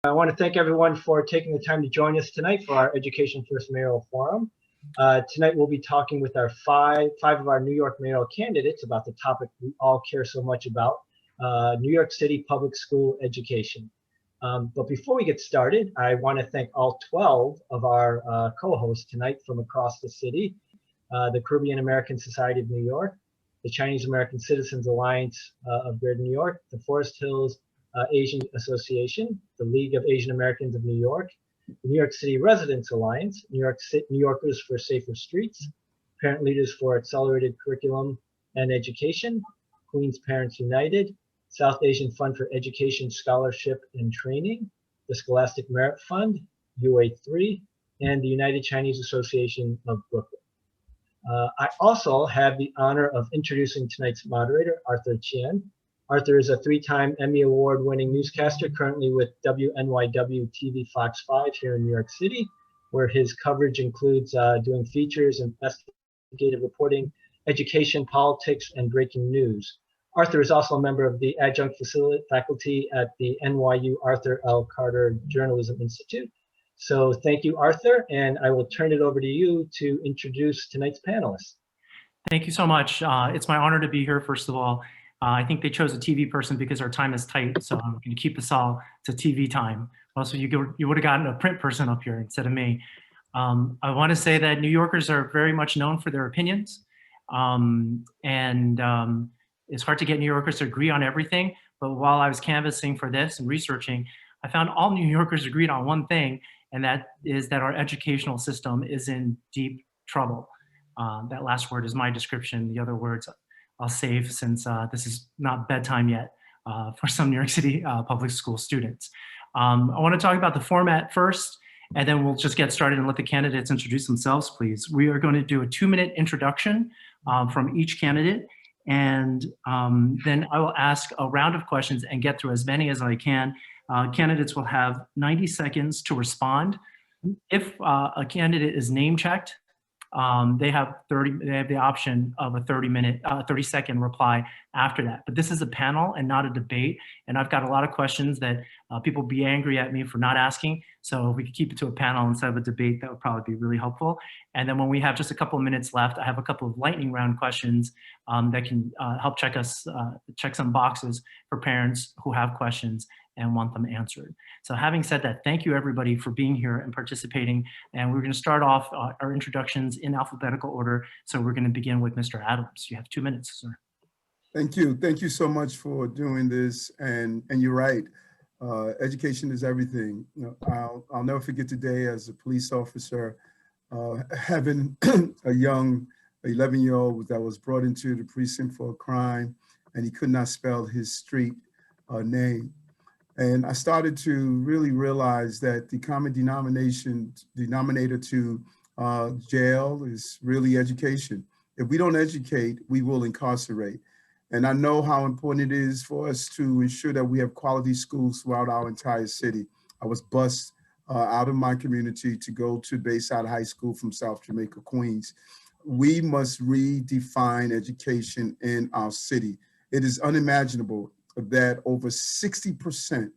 I want to thank everyone for taking the time to join us tonight for our Education First Mayoral Forum. Tonight we'll be talking with our five of our New York mayoral candidates about the topic we all care so much about, New York City public school education. But before we get started, I want to thank all 12 of our co-hosts tonight from across the city, the Caribbean American Society of New York, the Chinese American Citizens Alliance of Greater New York, the Forest Hills Asian Association, the League of Asian Americans of New York, the New York City Residents Alliance, New Yorkers for Safer Streets, Parent Leaders for Accelerated Curriculum and Education, Queens Parents United, South Asian Fund for Education, Scholarship and Training, the Scholastic Merit Fund, UA3, and the United Chinese Association of Brooklyn. I also have the honor of introducing tonight's moderator, Arthur Chien. Arthur is a 3-time Emmy Award-winning newscaster, currently with WNYW TV Fox 5 here in New York City, where his coverage includes doing features, investigative reporting, education, politics, and breaking news. Arthur is also a member of the adjunct faculty at the NYU Arthur L. Carter Journalism Institute. So thank you, Arthur, and I will turn it over to you to introduce tonight's panelists. Thank you so much. It's my honor to be here, first of all. I think they chose a TV person because our time is tight, so I'm going to keep us all to TV time. Also, you would have gotten a print person up here instead of me. I want to say that New Yorkers are very much known for their opinions, it's hard to get New Yorkers to agree on everything, but while I was canvassing for this and researching, I found all New Yorkers agreed on one thing, and that is that our educational system is in deep trouble. That last word is my description. The other words I'll save since this is not bedtime yet for some New York City public school students. I want to talk about the format first, and then we'll just get started and let the candidates introduce themselves, please. We are going to do a 2-minute introduction from each candidate, and then I will ask a round of questions and get through as many as I can. Candidates will have 90 seconds to respond. If a candidate is name checked, they have the option of a 30-second reply after that. But this is a panel and not a debate. And I've got a lot of questions that people be angry at me for not asking. So if we could keep it to a panel instead of a debate, that would probably be really helpful. And then when we have just a couple of minutes left, I have a couple of lightning round questions that can help check some boxes for parents who have questions and want them answered. So having said that, thank you everybody for being here and participating. And we're going to start off our introductions in alphabetical order. So we're going to begin with Mr. Adams. You have 2 minutes, sir. Thank you. Thank you so much for doing this. And you're right. Education is everything. You know, I'll never forget today as a police officer, having a young 11-year-old that was brought into the precinct for a crime, and he could not spell his street name. And I started to really realize that the common denominator to jail is really education. If we don't educate, we will incarcerate. And I know how important it is for us to ensure that we have quality schools throughout our entire city. I was bused out of my community to go to Bayside High School from South Jamaica, Queens. We must redefine education in our city. It is unimaginable that over 60%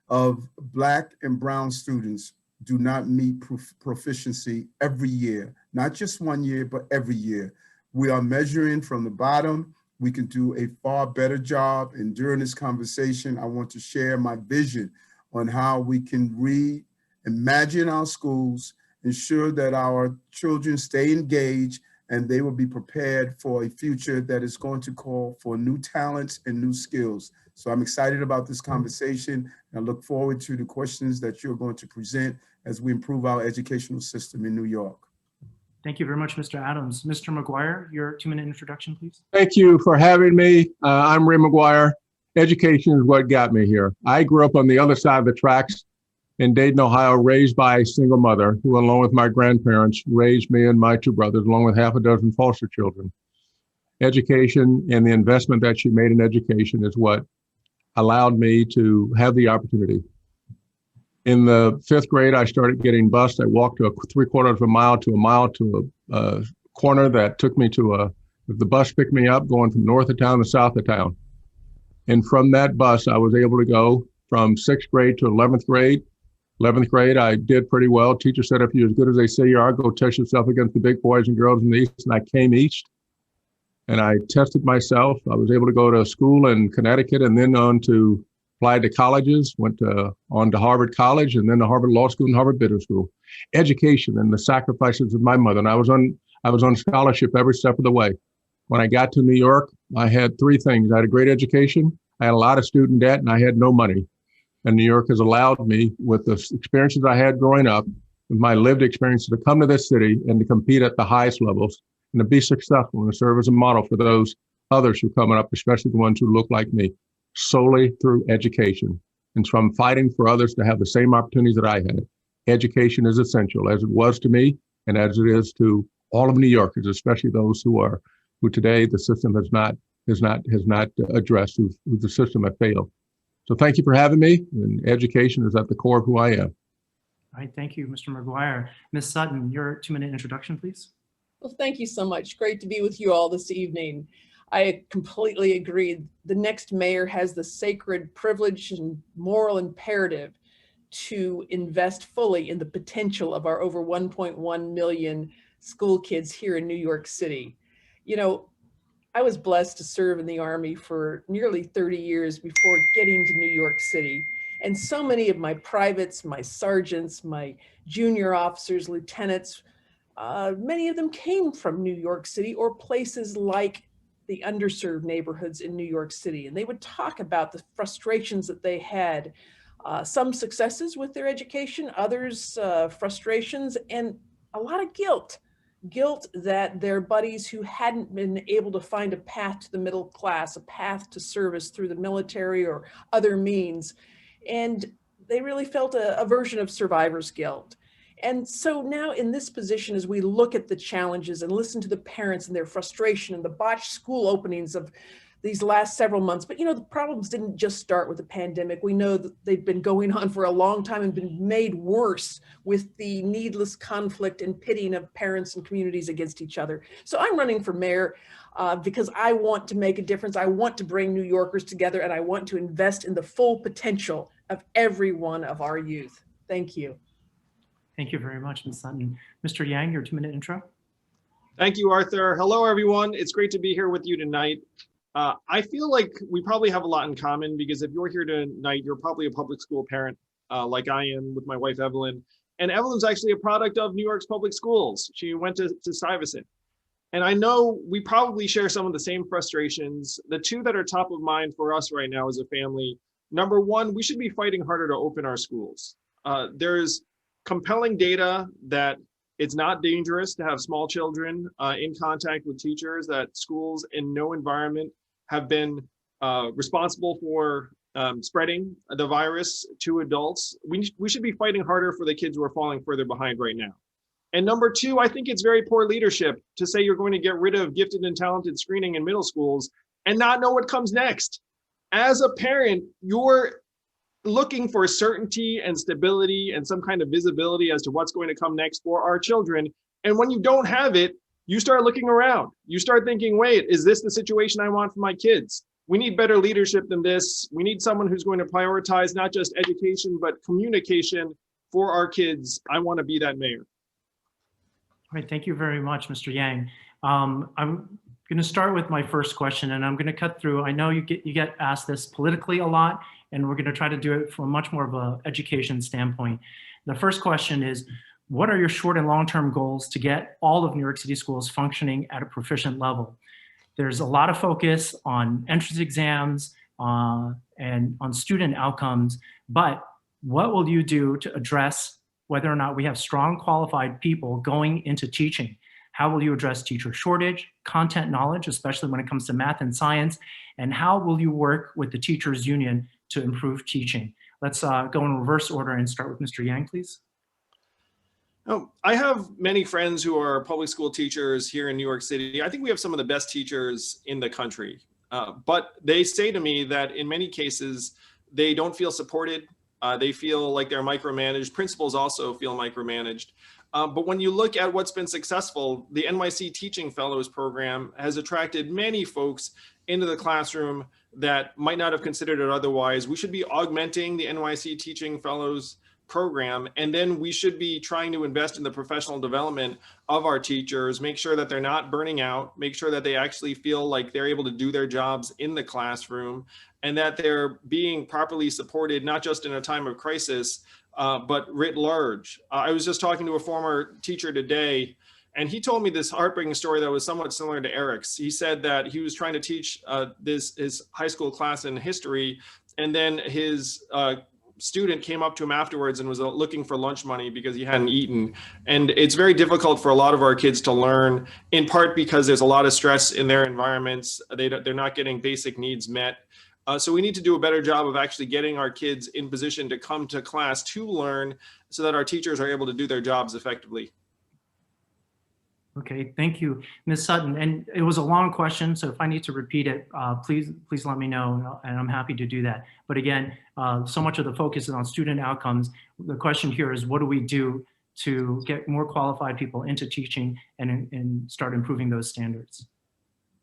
of Black and brown students do not meet proficiency every year, not just 1 year, but every year. We are measuring from the bottom. We can do a far better job. And during this conversation, I want to share my vision on how we can reimagine our schools, ensure that our children stay engaged, and they will be prepared for a future that is going to call for new talents and new skills. So I'm excited about this conversation, and I look forward to the questions that you're going to present as we improve our educational system in New York. Thank you very much, Mr. Adams. Mr. McGuire, your 2-minute introduction, please. Thank you for having me. I'm Ray McGuire. Education is what got me here. I grew up on the other side of the tracks in Dayton, Ohio, raised by a single mother who, along with my grandparents, raised me and my 2 brothers, along with half a dozen foster children. Education and the investment that she made in education is what allowed me to have the opportunity. In the 5th grade, I started getting bused. I walked to 3/4 of a mile to a corner that took me to the bus picked me up going from north of town to south of town. And from that bus, I was able to go from 6th grade to 11th grade. 11th grade, I did pretty well. Teacher said, if you're as good as they say you are, go test yourself against the big boys and girls in the East. And I came East and I tested myself. I was able to go to school in Connecticut and then on to apply to colleges, went on to Harvard College and then to Harvard Law School and Harvard Business School. Education and the sacrifices of my mother. And I was on scholarship every step of the way. When I got to New York, I had three things. I had a great education, I had a lot of student debt, and I had no money. And New York has allowed me, with the experiences I had growing up, with my lived experiences, to come to this city and to compete at the highest levels and to be successful and to serve as a model for those others who are coming up, especially the ones who look like me, solely through education. And so I'm fighting for others to have the same opportunities that I had. Education is essential, as it was to me and as it is to all of New Yorkers, especially those who today the system has not addressed, who the system has failed. So thank you for having me, and education is at the core of who I am. All right, thank you, Mr. McGuire. Ms. Sutton, your 2-minute introduction, please. Well, thank you so much. Great to be with you all this evening. I completely agree. The next mayor has the sacred privilege and moral imperative to invest fully in the potential of our over 1.1 million school kids here in New York City. You know, I was blessed to serve in the Army for nearly 30 years before getting to New York City. And so many of my privates, my sergeants, my junior officers, lieutenants, many of them came from New York City or places like the underserved neighborhoods in New York City. And they would talk about the frustrations that they had, some successes with their education, others frustrations, and a lot of guilt that their buddies who hadn't been able to find a path to the middle class, a path to service through the military or other means. And they really felt a version of survivor's guilt. And so now in this position, as we look at the challenges and listen to the parents and their frustration and the botched school openings of these last several months, but you know, the problems didn't just start with the pandemic. We know that they've been going on for a long time and been made worse with the needless conflict and pitting of parents and communities against each other. So I'm running for mayor because I want to make a difference. I want to bring New Yorkers together, and I want to invest in the full potential of every one of our youth. Thank you. Thank you very much, Ms. Sutton. Mr. Yang, your 2-minute intro. Thank you, Arthur. Hello, everyone. It's great to be here with you tonight. I feel like we probably have a lot in common, because if you're here tonight, you're probably a public school parent like I am with my wife, Evelyn. And Evelyn's actually a product of New York's public schools. She went to Stuyvesant. And I know we probably share some of the same frustrations. The two that are top of mind for us right now as a family, number one, we should be fighting harder to open our schools. There's compelling data that it's not dangerous to have small children in contact with teachers, that schools in no environment have been responsible for spreading the virus to adults. We should be fighting harder for the kids who are falling further behind right now. And number two, I think it's very poor leadership to say you're going to get rid of gifted and talented screening in middle schools and not know what comes next. As a parent, you're looking for certainty and stability and some kind of visibility as to what's going to come next for our children. And when you don't have it, you start looking around. You start thinking, wait, is this the situation I want for my kids? We need better leadership than this. We need someone who's going to prioritize not just education, but communication for our kids. I want to be that mayor. All right, thank you very much, Mr. Yang. I'm going to start with my first question, and I'm going to cut through. I know you get asked this politically a lot, and we're going to try to do it from much more of an education standpoint. The first question is, what are your short and long-term goals to get all of New York City schools functioning at a proficient level? There's a lot of focus on entrance exams and on student outcomes, but what will you do to address whether or not we have strong qualified people going into teaching? How will you address teacher shortage, content knowledge, especially when it comes to math and science? And how will you work with the teachers union to improve teaching? Let's go in reverse order and start with Mr. Yang, please. I have many friends who are public school teachers here in New York City. I think we have some of the best teachers in the country, but they say to me that in many cases, they don't feel supported. They feel like they're micromanaged. Principals also feel micromanaged. But when you look at what's been successful, the NYC Teaching Fellows Program has attracted many folks into the classroom that might not have considered it otherwise. We should be augmenting the NYC Teaching Fellows program, and then we should be trying to invest in the professional development of our teachers, make sure that they're not burning out, make sure that they actually feel like they're able to do their jobs in the classroom, and that they're being properly supported, not just in a time of crisis, but writ large. I was just talking to a former teacher today, and he told me this heartbreaking story that was somewhat similar to Eric's. He said that he was trying to teach his high school class in history, and then his student came up to him afterwards and was looking for lunch money because he hadn't eaten. And it's very difficult for a lot of our kids to learn, in part because there's a lot of stress in their environments. They're not getting basic needs met. So we need to do a better job of actually getting our kids in position to come to class to learn so that our teachers are able to do their jobs effectively. Okay, thank you, Ms. Sutton. And it was a long question, so if I need to repeat it, please let me know, and I'm happy to do that. But again, so much of the focus is on student outcomes. The question here is, what do we do to get more qualified people into teaching and start improving those standards?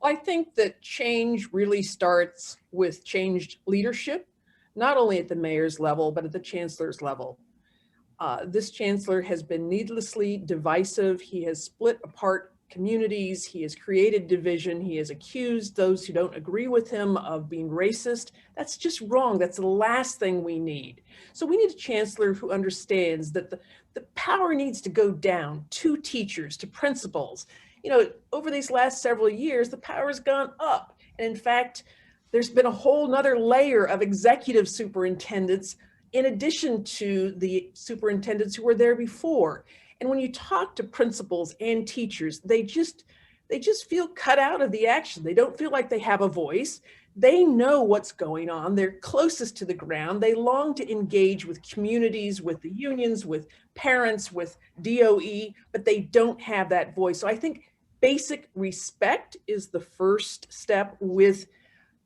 I think that change really starts with changed leadership, not only at the mayor's level, but at the chancellor's level. This chancellor has been needlessly divisive. He has split apart communities. He has created division. He has accused those who don't agree with him of being racist. That's just wrong. That's the last thing we need. So we need a chancellor who understands that the power needs to go down to teachers, to principals. You know, over these last several years, the power has gone up. And in fact, there's been a whole nother layer of executive superintendents in addition to the superintendents who were there before. And when you talk to principals and teachers, they just feel cut out of the action. They don't feel like they have a voice. They know what's going on. They're closest to the ground. They long to engage with communities, with the unions, with parents, with DOE, but they don't have that voice. So I think basic respect is the first step with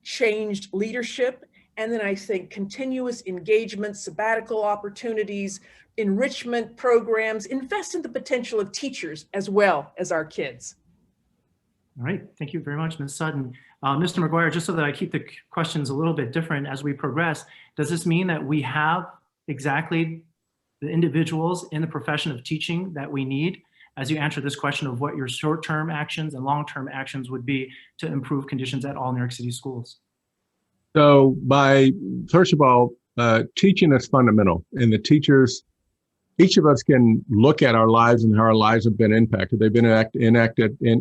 changed leadership. And then I think continuous engagement, sabbatical opportunities, enrichment programs, invest in the potential of teachers as well as our kids. All right, thank you very much, Ms. Sutton. Mr. McGuire, just so that I keep the questions a little bit different as we progress, does this mean that we have exactly the individuals in the profession of teaching that we need as you answer this question of what your short-term actions and long-term actions would be to improve conditions at all New York City schools? So first of all, teaching is fundamental, and the teachers, each of us can look at our lives and how our lives have been impacted. They've been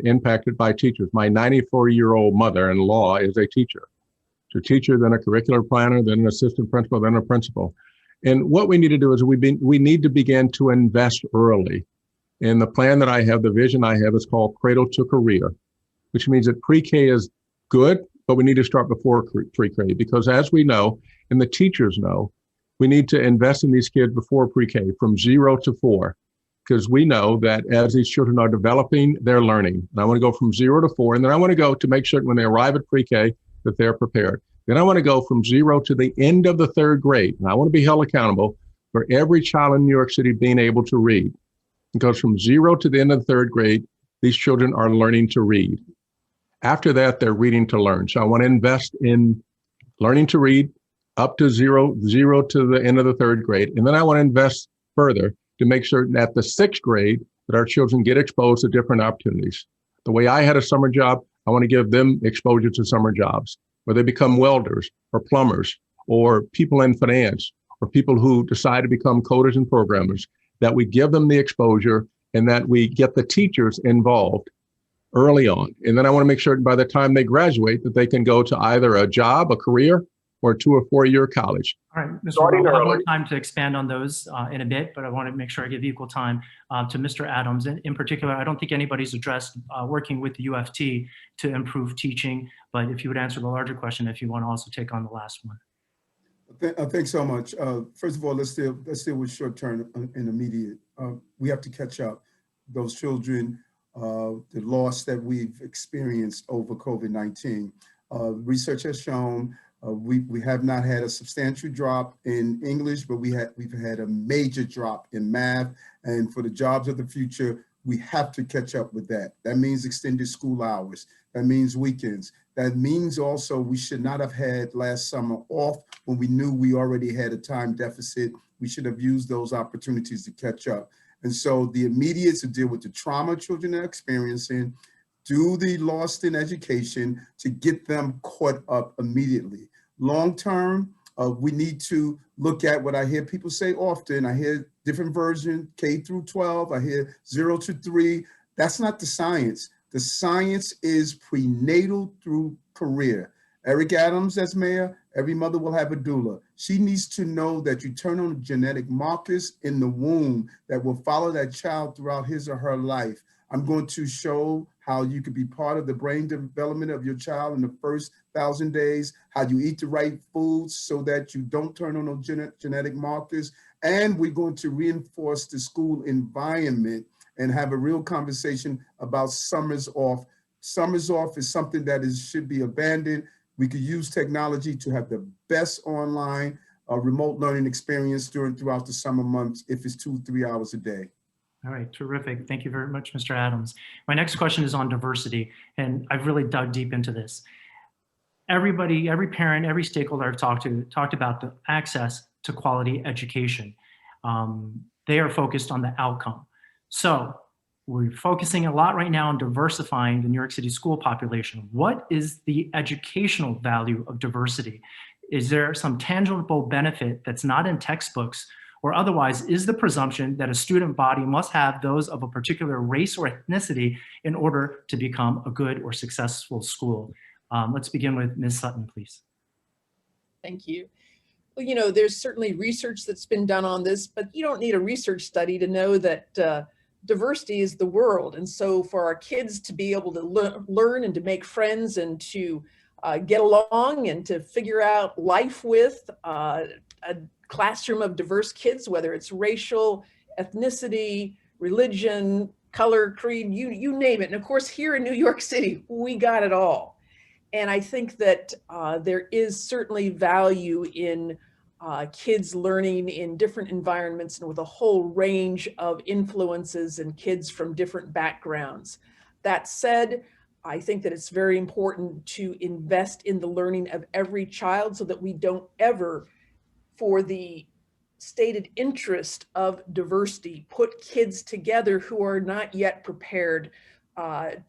impacted by teachers. My 94-year-old mother-in-law is a teacher. She's a teacher, then a curricular planner, then an assistant principal, then a principal. And what we need to do is we need to begin to invest early. And the plan that I have, the vision I have, is called Cradle to Career, which means that pre-K is good, but we need to start before pre-K, because as we know, and the teachers know, we need to invest in these kids before pre-K, from 0 to 4, because we know that as these children are developing, they're learning. And I want to go from 0 to 4, and then I want to go to make sure when they arrive at pre-K that they're prepared. Then I want to go from 0 to the end of the 3rd grade, and I want to be held accountable for every child in New York City being able to read. Because from 0 to the end of the 3rd grade, these children are learning to read. After that, they're reading to learn. So I want to invest in learning to read up to 0 to the end of the 3rd grade. And then I want to invest further to make certain at the 6th grade that our children get exposed to different opportunities. The way I had a summer job, I want to give them exposure to summer jobs, where they become welders or plumbers or people in finance or people who decide to become coders and programmers, that we give them the exposure and that we get the teachers involved early on. And then I want to make sure by the time they graduate that they can go to either a job, a career, or 2 or 4 year college. All right, Mr. Rowe, we'll have more time to expand on those in a bit, but I want to make sure I give equal time to Mr. Adams. And in particular, I don't think anybody's addressed working with the UFT to improve teaching, but if you would answer the larger question, if you want to also take on the last one. Thanks so much. First of all, let's deal with short-term and immediate. We have to catch up. Those children, the loss that we've experienced over COVID-19. Research has shown we have not had a substantial drop in English, but we've had a major drop in math. And for the jobs of the future, We have to catch up with that. That means extended school hours. That means weekends. That means also we should not have had last summer off when we knew we already had a time deficit. We should have used those opportunities to catch up. And so the immediate to deal with the trauma children are experiencing, do the lost in education to get them caught up immediately. Long term, we need to look at what I hear people say often. I hear different versions, K through 12. I hear 0 to 3. That's not the science. The science is prenatal through career. Eric Adams as mayor, every mother will have a doula. She needs to know that you turn on genetic markers in the womb that will follow that child throughout his or her life. I'm going to show how you could be part of the brain development of your child in the first 1,000 days, how you eat the right foods so that you don't turn on those genetic markers. And we're going to reinforce the school environment and have a real conversation about summers off. Summers off is something that should be abandoned. We could use technology to have the best online remote learning experience throughout the summer months if it's 2-3 hours a day. All right, terrific. Thank you very much, Mr. Adams. My next question is on diversity, and I've really dug deep into this. Everybody, every parent, every stakeholder I've talked to talked about the access to quality education. They are focused on the outcome. So we're focusing a lot right now on diversifying the New York City school population. What is the educational value of diversity? Is there some tangible benefit that's not in textbooks, or otherwise is the presumption that a student body must have those of a particular race or ethnicity in order to become a good or successful school? Let's begin with Ms. Sutton, please. Thank you. Well, you know, there's certainly research that's been done on this, but you don't need a research study to know that diversity is the world. And so for our kids to be able to learn and to make friends and to get along and to figure out life with a classroom of diverse kids, whether it's racial, ethnicity, religion, color, creed, you name it. And of course, here in New York City, we got it all. And I think that there is certainly value in kids learning in different environments and with a whole range of influences and kids from different backgrounds. That said, I think that it's very important to invest in the learning of every child so that we don't ever, for the stated interest of diversity, put kids together who are not yet prepared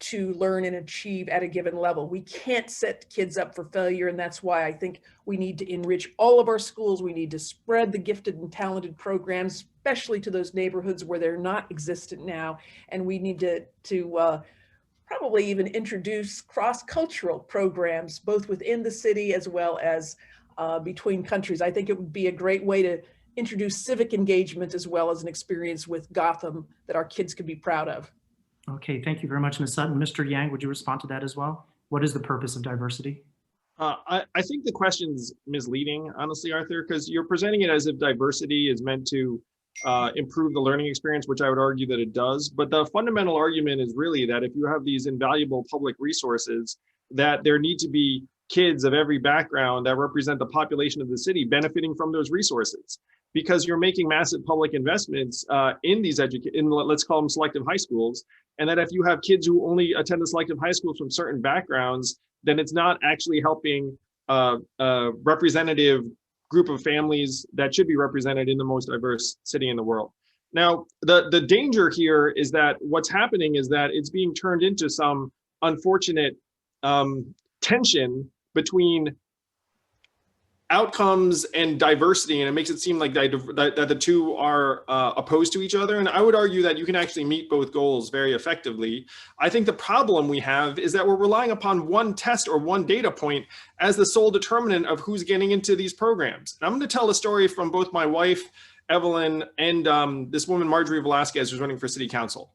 to learn and achieve at a given level. We can't set kids up for failure, and that's why I think we need to enrich all of our schools. We need to spread the gifted and talented programs, especially to those neighborhoods where they're not existent now, and we need to probably even introduce cross-cultural programs, both within the city as well as between countries. I think it would be a great way to introduce civic engagement as well as an experience with Gotham that our kids could be proud of. Okay, thank you very much, Ms. Sutton. Mr. Yang, would you respond to that as well? What is the purpose of diversity? I think the question's misleading, honestly, Arthur, because you're presenting it as if diversity is meant to improve the learning experience, which I would argue that it does. But the fundamental argument is really that if you have these invaluable public resources, that there need to be kids of every background that represent the population of the city benefiting from those resources, because you're making massive public investments in these let's call them selective high schools. And that if you have kids who only attend the selective high schools from certain backgrounds, then it's not actually helping a representative group of families that should be represented in the most diverse city in the world. Now, the danger here is that what's happening is that it's being turned into some unfortunate tension between outcomes and diversity, and it makes it seem like that the two are opposed to each other. And I would argue that you can actually meet both goals very effectively. I think the problem we have is that we're relying upon one test or one data point as the sole determinant of who's getting into these programs. And I'm going to tell a story from both my wife, Evelyn, and this woman, Marjorie Velasquez, who's running for city council.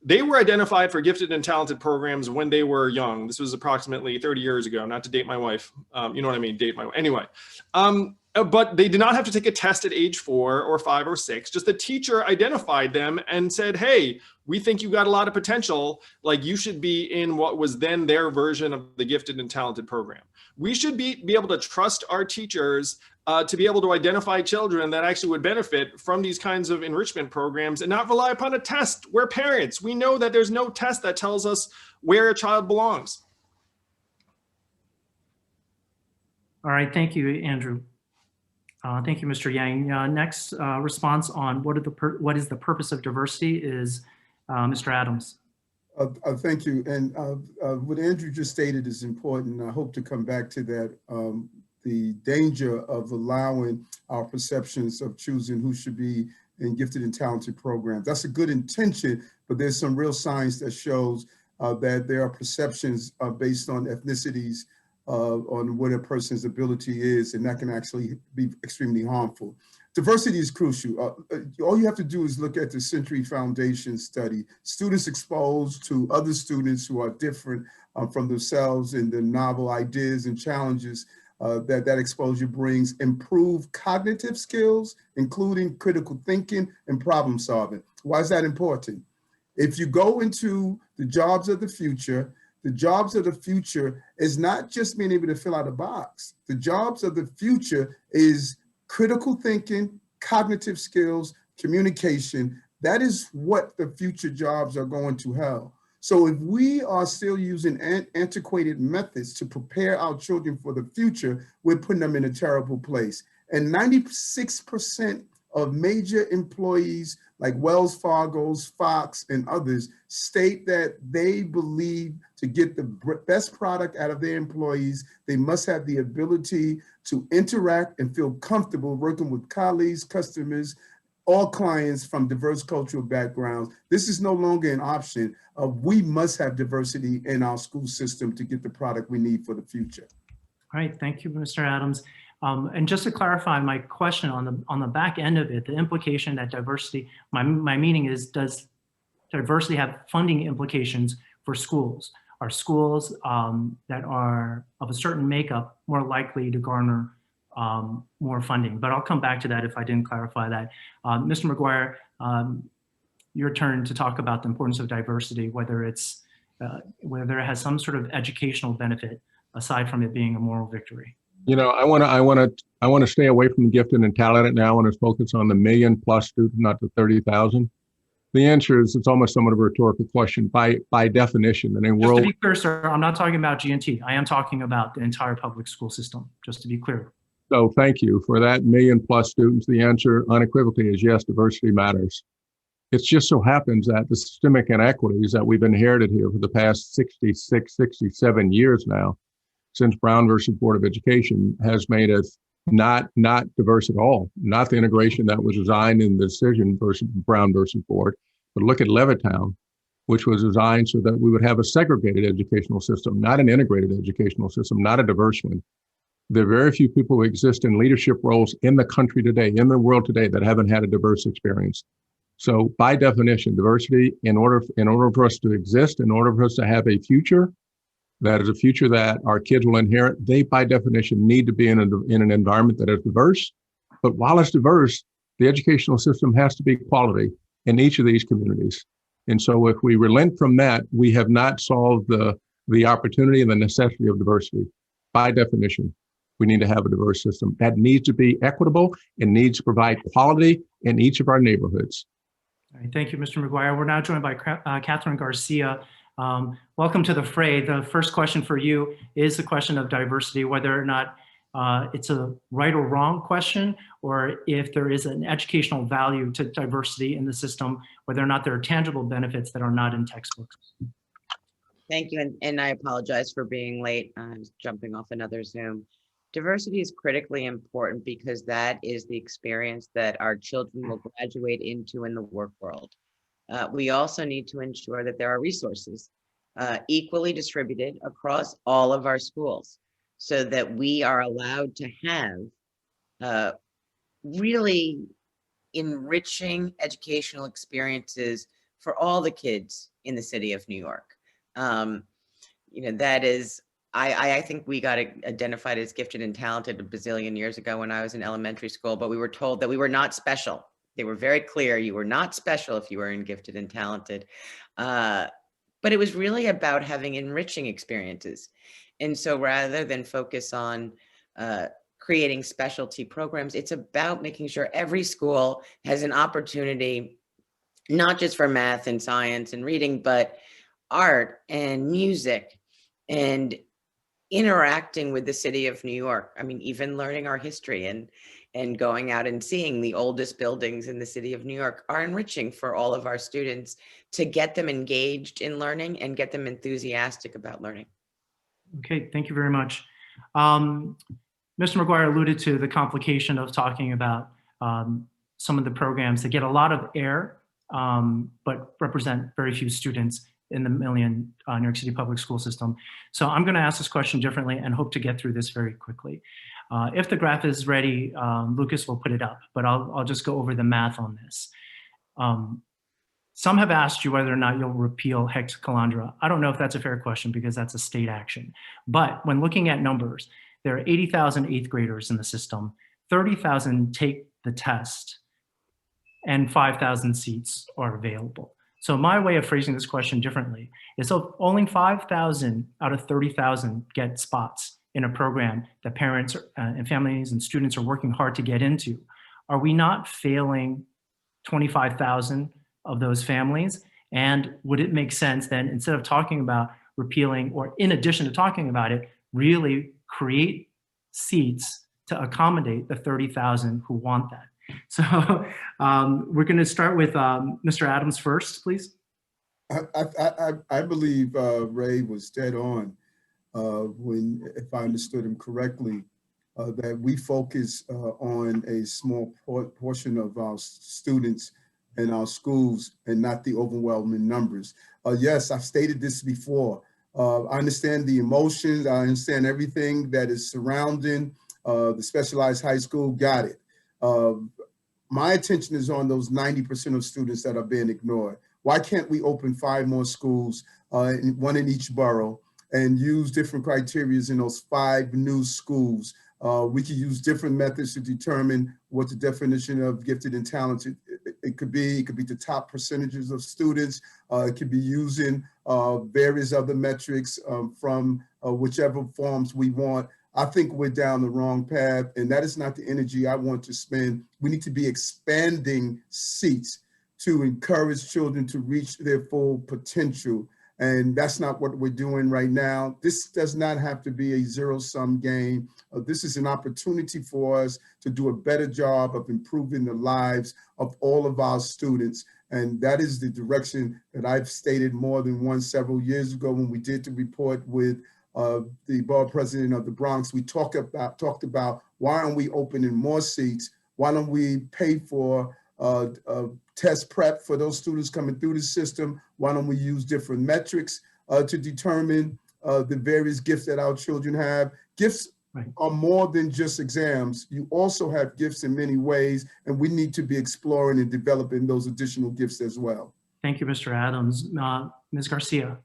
They were identified for gifted and talented programs when they were young. This was approximately 30 years ago, not to date my wife. You know what I mean, date my wife. Anyway, but they did not have to take a test at age 4 or 5 or 6. Just the teacher identified them and said, hey, we think you got a lot of potential. Like you should be in what was then their version of the gifted and talented program. We should be able to trust our teachers to be able to identify children that actually would benefit from these kinds of enrichment programs and not rely upon a test. We're parents. We know that there's no test that tells us where a child belongs. All right, thank you, Andrew. Thank you, Mr. Yang. Next response on what is the purpose of diversity is Mr. Adams. Thank you. And what Andrew just stated is important. I hope to come back to that. The danger of allowing our perceptions of choosing who should be in gifted and talented programs. That's a good intention, but there's some real science that shows that there are perceptions based on ethnicities on what a person's ability is, and that can actually be extremely harmful. Diversity is crucial. All you have to do is look at the Century Foundation study. Students exposed to other students who are different from themselves and the novel ideas and challenges that exposure brings improve cognitive skills, including critical thinking and problem solving. Why is that important? If you go into the jobs of the future is not just being able to fill out a box. The jobs of the future is critical thinking, cognitive skills, communication. That is what the future jobs are going to have. So if we are still using antiquated methods to prepare our children for the future, we're putting them in a terrible place. And 96% of major employees like Wells Fargo's, Fox, and others state that they believe to get the best product out of their employees, they must have the ability to interact and feel comfortable working with colleagues, customers, all clients from diverse cultural backgrounds. This is no longer an option. We must have diversity in our school system to get the product we need for the future. All right, thank you, Mr. Adams. And just to clarify my question on the back end of it, the implication that diversity, my meaning is, does diversity have funding implications for schools? Are schools that are of a certain makeup more likely to garner more funding? But I'll come back to that if I didn't clarify that. Mr. McGuire, your turn to talk about the importance of diversity, whether it has some sort of educational benefit aside from it being a moral victory. You know, I want to stay away from the gifted and talented now. I want to focus on the 1 million+ students, not the 30,000. The answer is it's almost somewhat of a rhetorical question by definition. And in Just to be clear, sir, I'm not talking about G&T. I am talking about the entire public school system, just to be clear. So thank you for that 1 million+ students. The answer unequivocally is yes, diversity matters. It just so happens that the systemic inequities that we've inherited here for the past 66, 67 years now, since Brown versus Board of Education, has made us not diverse at all. Not the integration that was designed in the decision versus Brown versus Board, but look at Levittown, which was designed so that we would have a segregated educational system, not an integrated educational system, not a diverse one. There are very few people who exist in leadership roles in the country today, in the world today, that haven't had a diverse experience. So by definition, diversity, in order for us to exist, in order for us to have a future, that is a future that our kids will inherit, they by definition need to be in an environment that is diverse. But while it's diverse, the educational system has to be quality in each of these communities. And so if we relent from that, we have not solved the opportunity and the necessity of diversity. By definition, we need to have a diverse system that needs to be equitable and needs to provide quality in each of our neighborhoods. All right, thank you, Mr. McGuire. We're now joined by Catherine Garcia. Welcome to the fray. The first question for you is the question of diversity, whether or not it's a right or wrong question, or if there is an educational value to diversity in the system, whether or not there are tangible benefits that are not in textbooks. Thank you, and I apologize for being late. I was jumping off another Zoom. Diversity is critically important because that is the experience that our children will graduate into in the work world. We also need to ensure that there are resources equally distributed across all of our schools so that we are allowed to have really enriching educational experiences for all the kids in the city of New York. You know, that is, I think we got identified as gifted and talented a bazillion years ago when I was in elementary school, but we were told that we were not special. They were very clear, you were not special if you were in gifted and talented. But it was really about having enriching experiences. And so rather than focus on creating specialty programs. It's about making sure every school has an opportunity, not just for math and science and reading, but art and music and interacting with the city of New York. I mean, even learning our history and going out and seeing the oldest buildings in the city of New York are enriching for all of our students to get them engaged in learning and get them enthusiastic about learning. Okay, thank you very much. Mr. McGuire alluded to the complication of talking about some of the programs that get a lot of air, but represent very few students in the million New York City public school system. So I'm going to ask this question differently and hope to get through this very quickly. If the graph is ready, Lucas will put it up, but I'll just go over the math on this. Some have asked you whether or not you'll repeal Hex Calandra. I don't know if that's a fair question because that's a state action. But when looking at numbers, there are 80,000 eighth graders in the system, 30,000 take the test, and 5,000 seats are available. So my way of phrasing this question differently is if only 5,000 out of 30,000 get spots in a program that parents and families and students are working hard to get into, are we not failing 25,000 of those families? And would it make sense then, instead of talking about repealing, or in addition to talking about it, really create seats to accommodate the 30,000 who want that? So we're going to start with Mr. Adams first, please. I believe Ray was dead on when, if I understood him correctly, that we focus on a small portion of our students in our schools and not the overwhelming numbers. Yes, I've stated this before. I understand the emotions. I understand everything that is surrounding the specialized high school. Got it. My attention is on those 90% of students that are being ignored. Why can't we open 5 more schools, one in each borough, and use different criteria in those 5 new schools? We could use different methods to determine what the definition of gifted and talented it could be. It could be the top percentages of students. It could be using various other metrics from whichever forms we want. I think we're down the wrong path, and that is not the energy I want to spend. We need to be expanding seats to encourage children to reach their full potential. And that's not what we're doing right now. This does not have to be a zero-sum game. This is an opportunity for us to do a better job of improving the lives of all of our students. And that is the direction that I've stated more than once several years ago when we did the report with the borough president of the Bronx. We talked about why aren't we opening more seats? Why don't we pay for test prep for those students coming through the system? Why don't we use different metrics to determine the various gifts that our children have? Gifts are more than just exams. You also have gifts in many ways, and we need to be exploring and developing those additional gifts as well. Thank you, Mr. Adams. Ms. Garcia.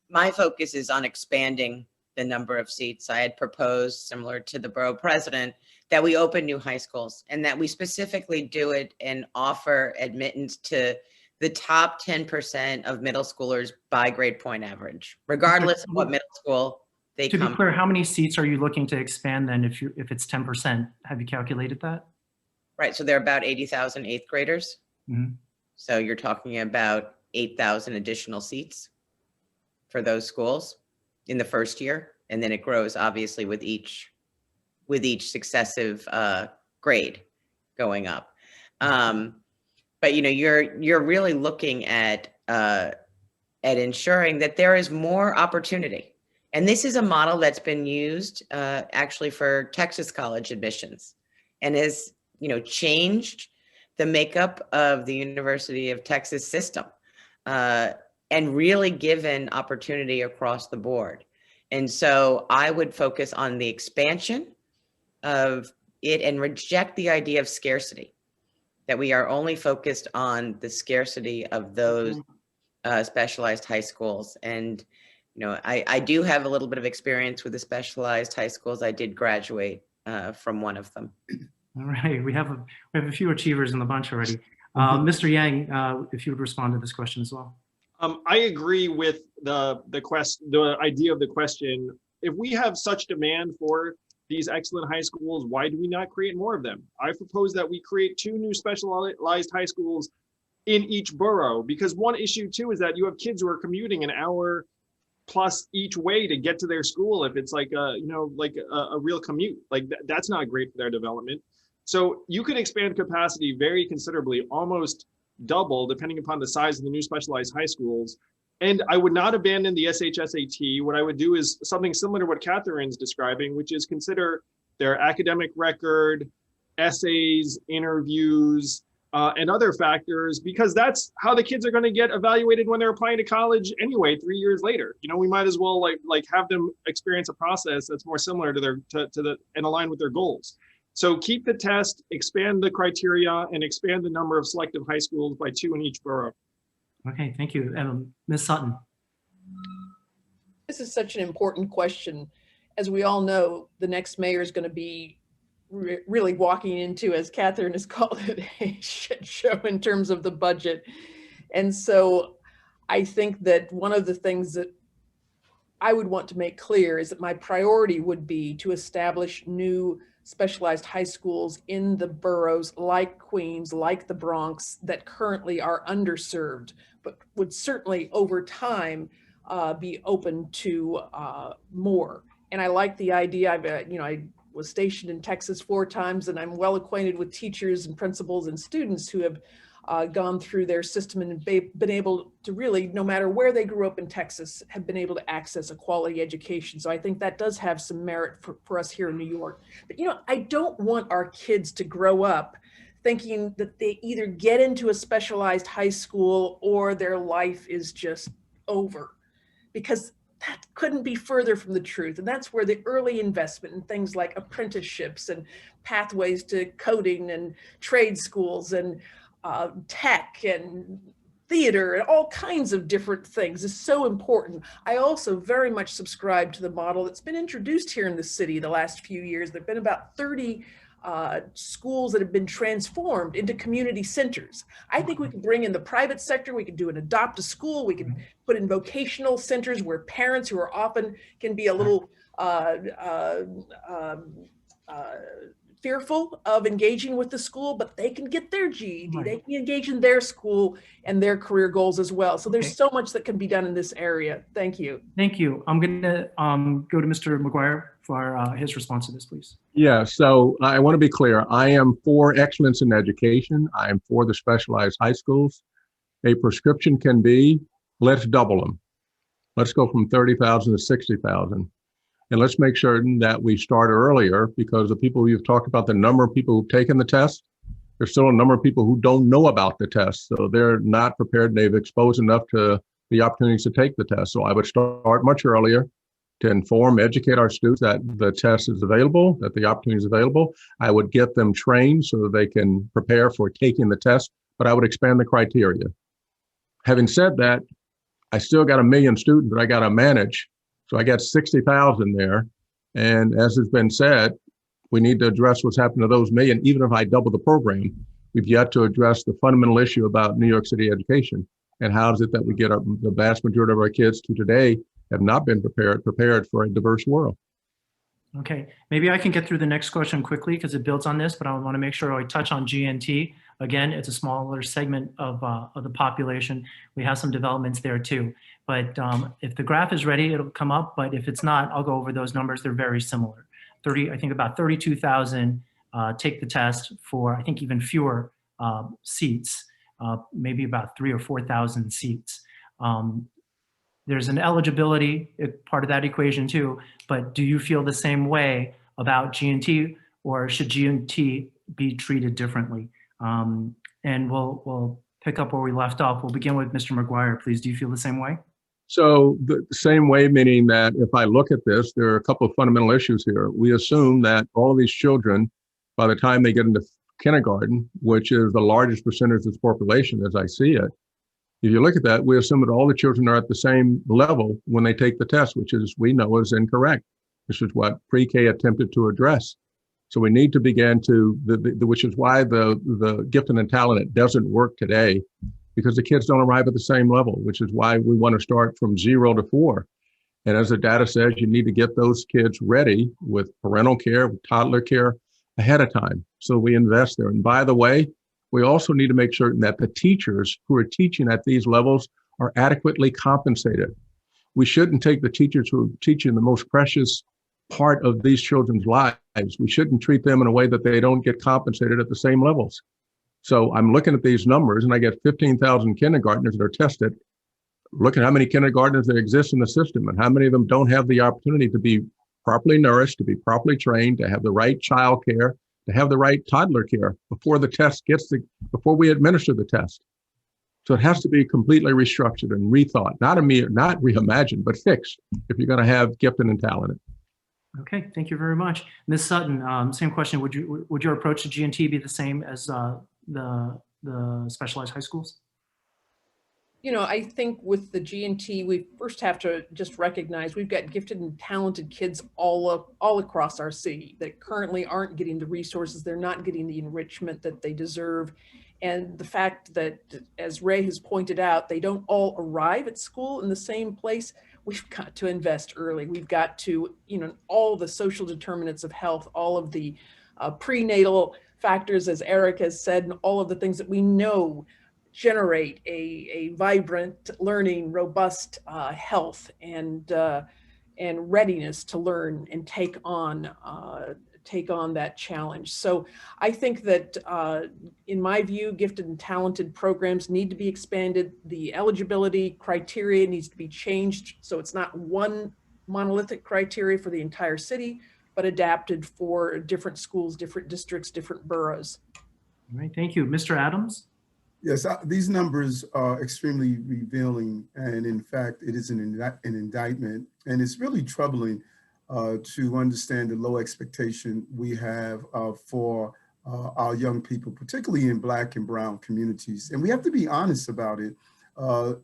My focus is on expanding the number of seats. I had proposed, similar to the borough president, that we open new high schools and that we specifically do it and offer admittance to the top 10% of middle schoolers by grade point average, regardless of what middle school they come. To be clear, how many seats are you looking to expand then if it's 10%? Have you calculated that? Right, so there are about 80,000 eighth graders. Mm-hmm. So you're talking about 8,000 additional seats for those schools in the first year, and then it grows obviously with each successive grade going up. But you're really looking at ensuring that there is more opportunity, and this is a model that's been used actually for Texas college admissions, and has changed the makeup of the University of Texas system. And really given opportunity across the board. And so I would focus on the expansion of it and reject the idea of scarcity, that we are only focused on the scarcity of those specialized high schools. And, I do have a little bit of experience with the specialized high schools. I did graduate from one of them. All right, we have a few achievers in the bunch already. Mr. Yang, if you would respond to this question as well. I agree with the idea of the question. If we have such demand for these excellent high schools, why do we not create more of them? I propose that we create 2 new specialized high schools in each borough, because one issue too is that you have kids who are commuting an hour plus each way to get to their school. If it's like a real commute, like that's not great for their development. So you could expand capacity very considerably, almost double, depending upon the size of the new specialized high schools. And I would not abandon the SHSAT. What I would do is something similar to what Catherine's describing, which is consider their academic record, essays, interviews, and other factors, because that's how the kids are going to get evaluated when they're applying to college anyway, 3 years later. You know, we might as well like have them experience a process that's more similar to their and align with their goals. So keep the test, expand the criteria, and expand the number of selective high schools by 2 in each borough. Okay, thank you. Ms. Sutton. This is such an important question. As we all know, the next mayor is going to be really walking into, as Catherine has called it, a shit show in terms of the budget. And so I think that one of the things that I would want to make clear is that my priority would be to establish new specialized high schools in the boroughs like Queens, like the Bronx, that currently are underserved, but would certainly over time be open to more. And I like the idea. I was stationed in Texas 4 times, and I'm well acquainted with teachers and principals and students who have gone through their system and been able to really, no matter where they grew up in Texas, have been able to access a quality education. So I think that does have some merit for us here in New York. But I don't want our kids to grow up thinking that they either get into a specialized high school or their life is just over, because that couldn't be further from the truth. And that's where the early investment in things like apprenticeships and pathways to coding and trade schools and tech and theater and all kinds of different things is so important. I also very much subscribe to the model that's been introduced here in the city the last few years. There have been about 30 schools that have been transformed into community centers. I think we can bring in the private sector. We can do an adopt a school. We can put in vocational centers where parents who are often can be a little fearful of engaging with the school, but they can get their GED. Right. They can engage in their school and their career goals as well. So there's so much that can be done in this area. Thank you. Thank you. I'm going to go to Mr. McGuire for his response to this, please. Yeah, so I want to be clear. I am for excellence in education. I am for the specialized high schools. A prescription can be, let's double them. Let's go from 30,000 to 60,000. And let's make sure that we start earlier, because the people you've talked about, the number of people who've taken the test, there's still a number of people who don't know about the test. So they're not prepared. They've exposed enough to the opportunities to take the test. So I would start much earlier to inform, educate our students that the test is available, that the opportunity is available. I would get them trained so that they can prepare for taking the test, but I would expand the criteria. Having said that, I still got 1 million students that I got to manage. So I got 60,000 there. And as has been said, we need to address what's happened to those million. Even if I double the program, we've yet to address the fundamental issue about New York City education. And how is it that we get the vast majority of our kids to today have not been prepared for a diverse world? Okay, maybe I can get through the next question quickly because it builds on this, but I want to make sure I touch on GNT. Again, it's a smaller segment of the population. We have some developments there too. But if the graph is ready, it'll come up. But if it's not, I'll go over those numbers. They're very similar. I think about 32,000 take the test for, I think, even fewer seats, maybe about 3,000 or 4,000 seats. There's an eligibility part of that equation too, but do you feel the same way about GNT, or should GNT be treated differently? And we'll pick up where we left off. We'll begin with Mr. McGuire, please. Do you feel the same way? So the same way, meaning that if I look at this, there are a couple of fundamental issues here. We assume that all of these children, by the time they get into kindergarten, which is the largest percentage of the population as I see it, if you look at that, we assume that all the children are at the same level when they take the test, which is, we know, is incorrect. This is what pre-K attempted to address. So we need to begin to, which is why the gifted and talented doesn't work today, because the kids don't arrive at the same level, which is why we want to start from 0 to 4. And as the data says, you need to get those kids ready with parental care, with toddler care ahead of time. So we invest there. And by the way, we also need to make certain that the teachers who are teaching at these levels are adequately compensated. We shouldn't take the teachers who are teaching the most precious part of these children's lives. We shouldn't treat them in a way that they don't get compensated at the same levels. So I'm looking at these numbers and I get 15,000 kindergartners that are tested. Look at how many kindergartners there exist in the system and how many of them don't have the opportunity to be properly nourished, to be properly trained, to have the right child care, to have the right toddler care before the test before we administer the test. So it has to be completely restructured and rethought, not reimagined, but fixed if you're going to have gifted and talented. Okay, thank you very much. Ms. Sutton, same question. Would your approach to G&T be the same as the specialized high schools? You know, I think with the G&T, we first have to just recognize we've got gifted and talented kids all across our city that currently aren't getting the resources. They're not getting the enrichment that they deserve. And the fact that, as Ray has pointed out, they don't all arrive at school in the same place. We've got to invest early. We've got to, you know, all the social determinants of health, all of the prenatal factors, as Eric has said, and all of the things that we know generate a vibrant, learning, robust health and readiness to learn and take on that challenge. So I think that in my view, gifted and talented programs need to be expanded. The eligibility criteria needs to be changed so it's not one monolithic criteria for the entire city, but adapted for different schools, different districts, different boroughs. All right, thank you. Mr. Adams? Yes, these numbers are extremely revealing, and in fact, it is an indictment, and it's really troubling to understand the low expectation we have for our young people, particularly in Black and Brown communities. And we have to be honest about it.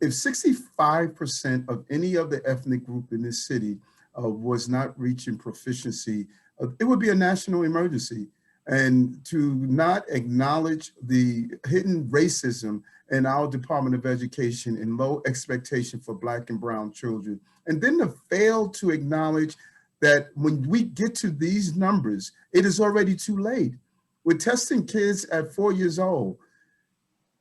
If 65% of any other ethnic group in this city was not reaching proficiency, it would be a national emergency. And to not acknowledge the hidden racism in our Department of Education and low expectation for Black and Brown children, and then to fail to acknowledge that when we get to these numbers, it is already too late. We're testing kids at 4 years old.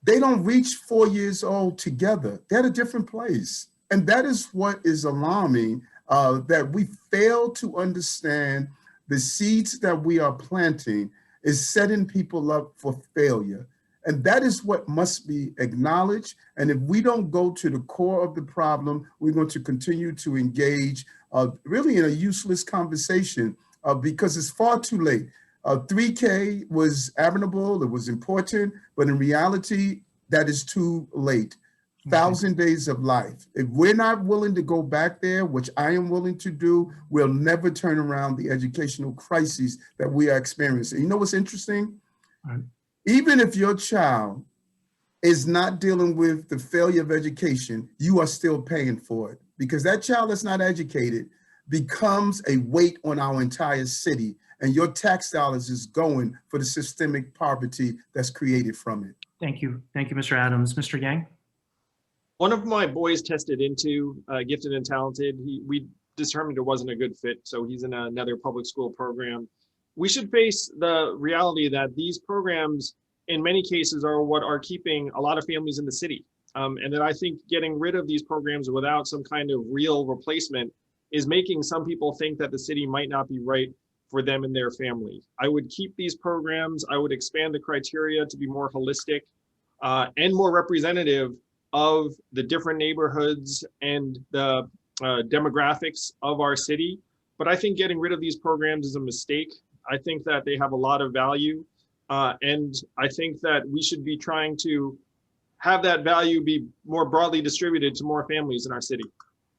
They don't reach 4 years old together. They're at a different place. And that is what is alarming, that we fail to understand the seeds that we are planting is setting people up for failure. And that is what must be acknowledged. And if we don't go to the core of the problem, we're going to continue to engage really in a useless conversation because it's far too late. 3K was admirable, it was important, but in reality, that is too late. 1,000 days of life. If we're not willing to go back there, which I am willing to do, we'll never turn around the educational crises that we are experiencing. You know what's interesting? Right. Even if your child is not dealing with the failure of education, you are still paying for it because that child that's not educated becomes a weight on our entire city, and your tax dollars is going for the systemic poverty that's created from it. Thank you. Thank you, Mr. Adams. Mr. Yang? One of my boys tested into gifted and talented. We determined it wasn't a good fit, so he's in another public school program. We should face the reality that these programs, in many cases, are what are keeping a lot of families in the city. And that I think getting rid of these programs without some kind of real replacement is making some people think that the city might not be right for them and their family. I would keep these programs. I would expand the criteria to be more holistic and more representative of the different neighborhoods and the demographics of our city. But I think getting rid of these programs is a mistake. I think that they have a lot of value. And I think that we should be trying to have that value be more broadly distributed to more families in our city.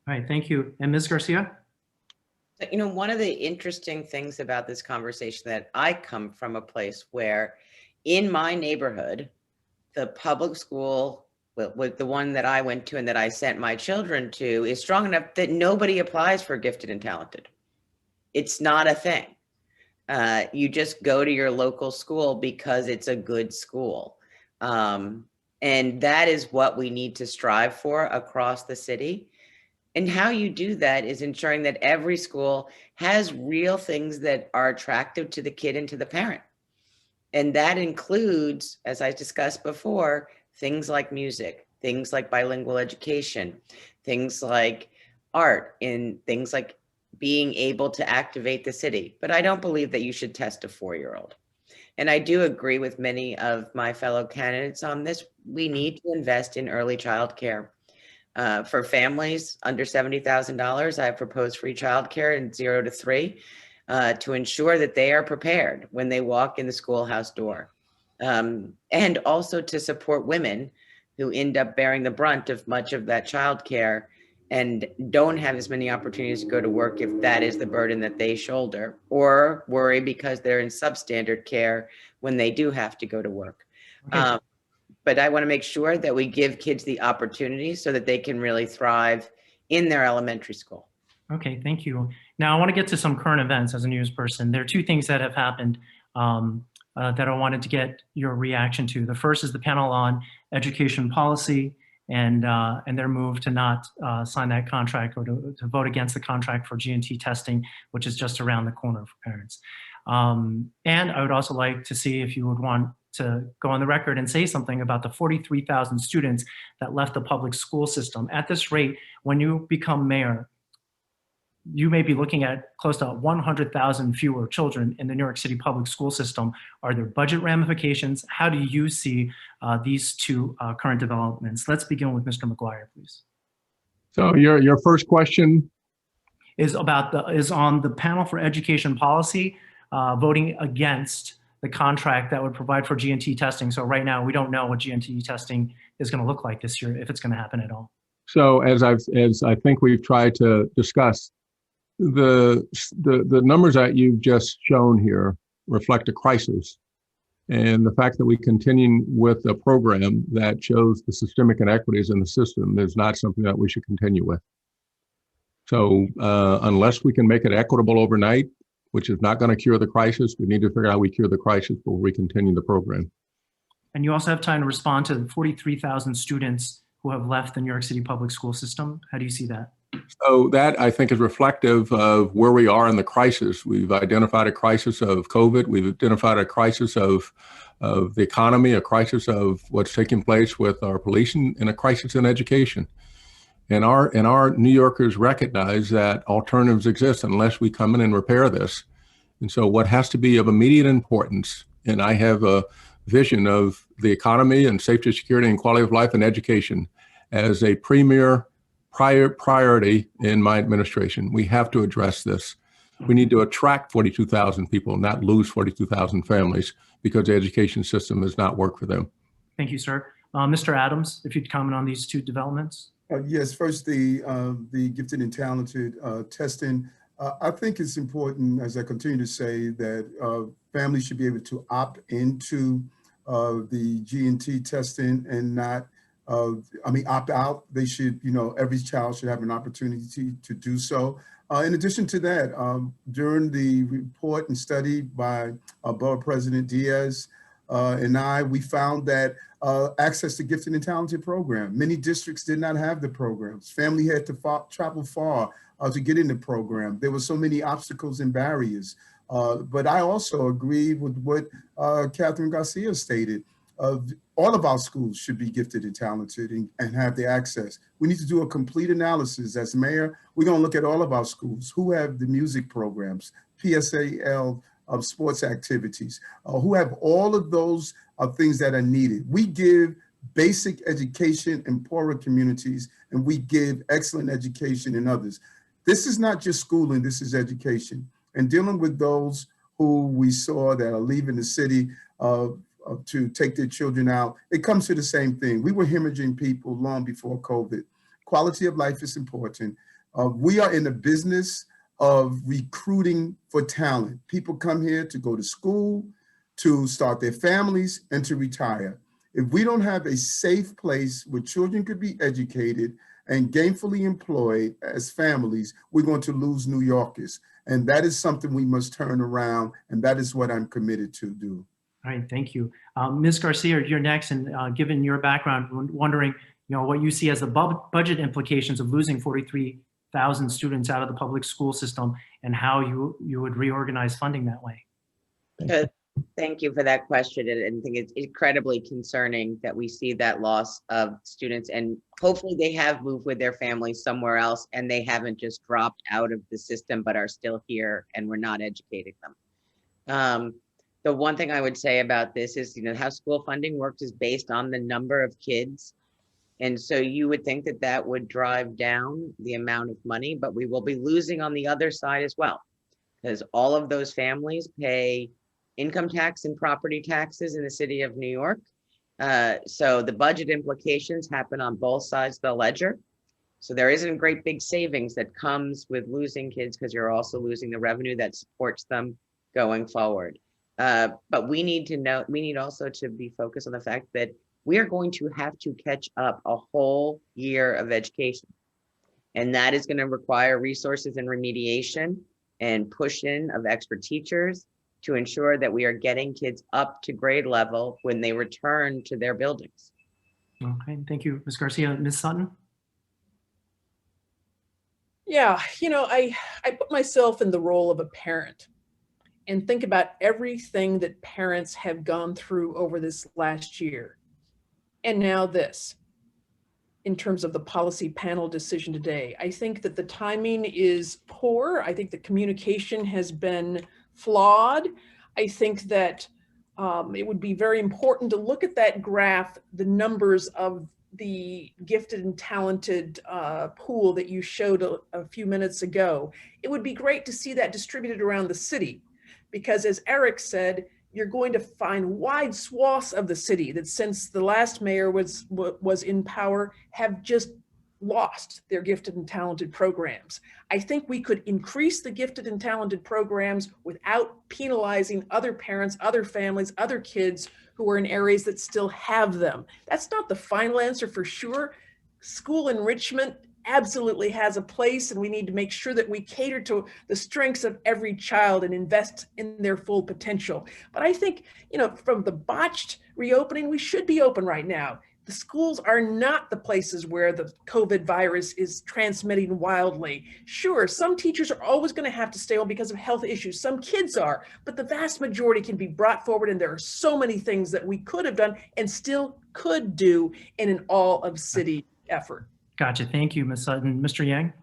All right, thank you. And Ms. Garcia? You know, one of the interesting things about this conversation that I come from a place where in my neighborhood, the public school with the one that I went to and that I sent my children to is strong enough that nobody applies for gifted and talented. It's not a thing. You just go to your local school because it's a good school. And that is what we need to strive for across the city. And how you do that is ensuring that every school has real things that are attractive to the kid and to the parent. And that includes, as I discussed before, things like music, things like bilingual education, things like art, and things like being able to activate the city. But I don't believe that you should test a 4-year-old. And I do agree with many of my fellow candidates on this. We need to invest in early childcare. For families under $70,000, I've proposed free childcare in 0 to 3 to ensure that they are prepared when they walk in the schoolhouse door. And also to support women who end up bearing the brunt of much of that childcare and don't have as many opportunities to go to work if that is the burden that they shoulder, or worry because they're in substandard care when they do have to go to work. Okay. But I want to make sure that we give kids the opportunity so that they can really thrive in their elementary school. Okay, thank you. Now I want to get to some current events as a news person. There are 2 things that have happened that I wanted to get your reaction to. The first is the panel on education policy and their move to not sign that contract or to vote against the contract for G&T testing, which is just around the corner for parents. And I would also like to see if you would want to go on the record and say something about the 43,000 students that left the public school system. At this rate, when you become mayor, you may be looking at close to 100,000 fewer children in the New York City public school system. Are there budget ramifications? How do you see these 2 current developments? Let's begin with Mr. McGuire, please. So your first question Is on the panel for education policy voting against the contract that would provide for G&T testing. So right now we don't know what G&T testing is going to look like this year, if it's going to happen at all. So as I think we've tried to discuss, the numbers that you've just shown here reflect a crisis. And the fact that we continue with a program that shows the systemic inequities in the system is not something that we should continue with. So unless we can make it equitable overnight, which is not going to cure the crisis, we need to figure out how we cure the crisis before we continue the program. And you also have time to respond to the 43,000 students who have left the New York City public school system. How do you see that? So that, I think, is reflective of where we are in the crisis. We've identified a crisis of COVID. We've identified a crisis of the economy, a crisis of what's taking place with our policing, and a crisis in education. And our New Yorkers recognize that alternatives exist unless we come in and repair this. And so what has to be of immediate importance, and I have a vision of the economy and safety, security, and quality of life and education as a premier priority in my administration. We have to address this. We need to attract 42,000 people, not lose 42,000 families because the education system does not work for them. Thank you, sir. Mr. Adams, if you'd comment on these 2 developments. Yes, first the gifted and talented testing. I think it's important, as I continue to say, that families should be able to opt into the G&T testing and not, opt out. They should, every child should have an opportunity to do so. In addition to that, during the report and study by Borough President Diaz and I, we found that access to gifted and talented program. Many districts did not have the programs. Family had to travel far to get in the program. There were so many obstacles and barriers. But I also agree with what Catherine Garcia stated. All of our schools should be gifted and talented and have the access. We need to do a complete analysis. As mayor, we're going to look at all of our schools who have the music programs, PSAL sports activities, who have all of those things that are needed. We give basic education in poorer communities, and we give excellent education in others. This is not just schooling, this is education. And dealing with those who we saw that are leaving the city to take their children out, it comes to the same thing. We were hemorrhaging people long before COVID. Quality of life is important. We are in the business of recruiting for talent. People come here to go to school, to start their families, and to retire. If we don't have a safe place where children could be educated and gainfully employed as families, we're going to lose New Yorkers. And that is something we must turn around, and that is what I'm committed to do. All right, thank you. Ms. Garcia, you're next, and given your background, wondering what you see as the budget implications of losing 1,000 students out of the public school system, and how you would reorganize funding that way. Thank you for that question. And I think it's incredibly concerning that we see that loss of students, and hopefully they have moved with their families somewhere else and they haven't just dropped out of the system, but are still here and we're not educating them. The one thing I would say about this is, how school funding works is based on the number of kids. And so you would think that that would drive down the amount of money, but we will be losing on the other side as well, because all of those families pay income tax and property taxes in the city of New York. So the budget implications happen on both sides of the ledger. So there isn't great big savings that comes with losing kids, because you're also losing the revenue that supports them going forward. But we need also to be focused on the fact that we are going to have to catch up a whole year of education. And that is going to require resources and remediation and push in of extra teachers to ensure that we are getting kids up to grade level when they return to their buildings. Okay, thank you, Ms. Garcia. Ms. Sutton? Yeah, I put myself in the role of a parent and think about everything that parents have gone through over this last year. And now this, in terms of the policy panel decision today. I think that the timing is poor. I think the communication has been flawed. I think that it would be very important to look at that graph, the numbers of the gifted and talented pool that you showed a few minutes ago. It would be great to see that distributed around the city, because as Eric said, you're going to find wide swaths of the city that, since the last mayor was in power, have just lost their gifted and talented programs. I think we could increase the gifted and talented programs without penalizing other parents, other families, other kids who are in areas that still have them. That's not the final answer for sure. School enrichment absolutely has a place, and we need to make sure that we cater to the strengths of every child and invest in their full potential. But I think, from the botched reopening, we should be open right now. The schools are not the places where the COVID virus is transmitting wildly. Sure, some teachers are always going to have to stay home because of health issues. Some kids are, but the vast majority can be brought forward, and there are so many things that we could have done and still could do in an all-of-city effort. Gotcha. Thank you, Ms. Sutton. Mr. Yang?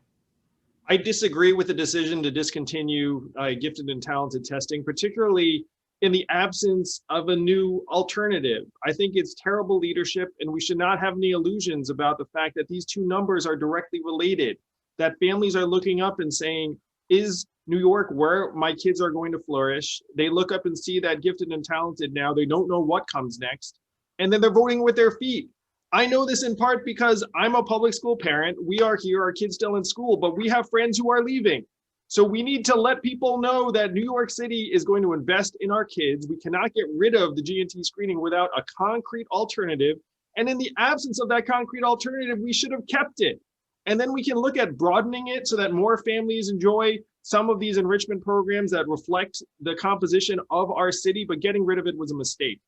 I disagree with the decision to discontinue gifted and talented testing, particularly in the absence of a new alternative. I think it's terrible leadership, and we should not have any illusions about the fact that these two numbers are directly related, that families are looking up and saying, is New York where my kids are going to flourish? They look up and see that gifted and talented now, they don't know what comes next, and then they're voting with their feet. I know this in part because I'm a public school parent. We are here, our kids still in school, but we have friends who are leaving. So we need to let people know that New York City is going to invest in our kids. We cannot get rid of the G&T screening without a concrete alternative. And in the absence of that concrete alternative, we should have kept it. And then we can look at broadening it so that more families enjoy some of these enrichment programs that reflect the composition of our city, but getting rid of it was a mistake.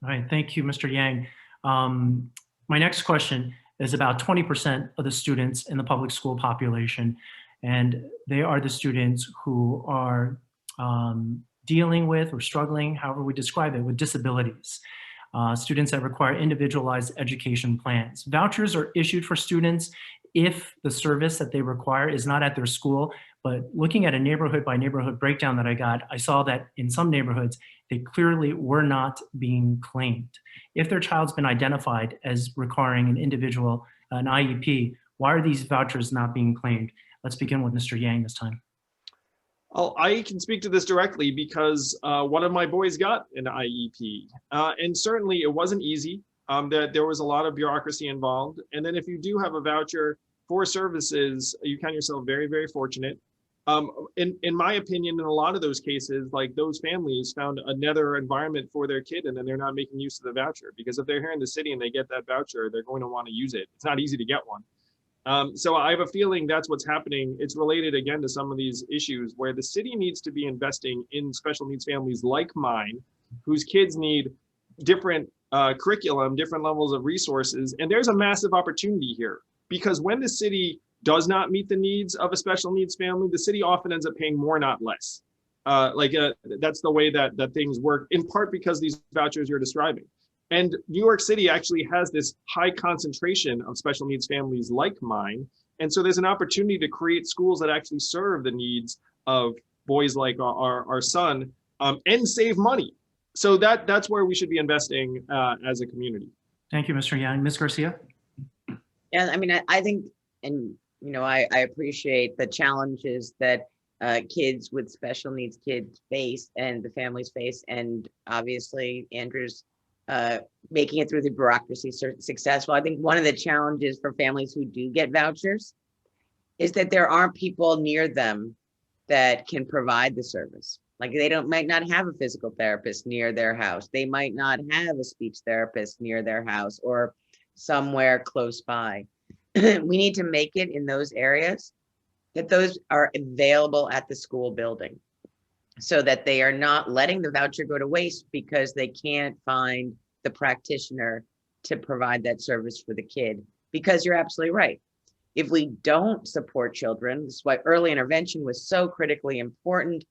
All right, thank you, Mr. Yang. My next question is about 20% of the students in the public school population, and they are the students who are dealing with or struggling, however we describe it, with disabilities. Students that require individualized education plans. Vouchers are issued for students if the service that they require is not at their school, but looking at a neighborhood by neighborhood breakdown that I got, I saw that in some neighborhoods, they clearly were not being claimed. If their child's been identified as requiring an individual, an IEP, why are these vouchers not being claimed? Let's begin with Mr. Yang this time. Oh, I can speak to this directly because one of my boys got an IEP, and certainly it wasn't easy. There was a lot of bureaucracy involved. And then if you do have a voucher for services, you count yourself very, very fortunate. In my opinion, in a lot of those cases, like those families found another environment for their kid, and then they're not making use of the voucher, because if they're here in the city and they get that voucher, they're going to want to use it. It's not easy to get one. So I have a feeling that's what's happening. It's related again to some of these issues where the city needs to be investing in special needs families like mine, whose kids need different curriculum, different levels of resources. And there's a massive opportunity here, because when the city does not meet the needs of a special needs family, the city often ends up paying more, not less. That's the way that things work, in part because these vouchers you're describing. And New York City actually has this high concentration of special needs families like mine. And so there's an opportunity to create schools that actually serve the needs of boys like our son, and save money. So that's where we should be investing as a community. Thank you, Mr. Young. Ms. Garcia? Yeah, I mean, I think, and I appreciate the challenges that kids with special needs kids face and the families face, and obviously Andrew's making it through the bureaucracy successful. I think one of the challenges for families who do get vouchers is that there aren't people near them that can provide the service. Like might not have a physical therapist near their house. They might not have a speech therapist near their house or somewhere close by. We need to make it in those areas that those are available at the school building, so that they are not letting the voucher go to waste because they can't find the practitioner to provide that service for the kid. Because you're absolutely right. If we don't support children, this is why early intervention was so critically important.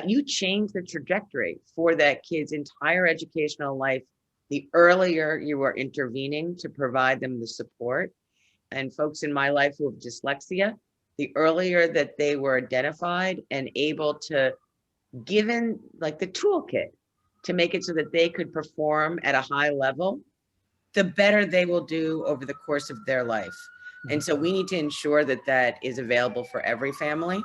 You change the trajectory for that kid's entire educational life. The earlier you are intervening to provide them the support, and folks in my life who have dyslexia, the earlier that they were identified and able to given like the toolkit to make it so that they could perform at a high level, the better they will do over the course of their life. And so we need to ensure that that is available for every family,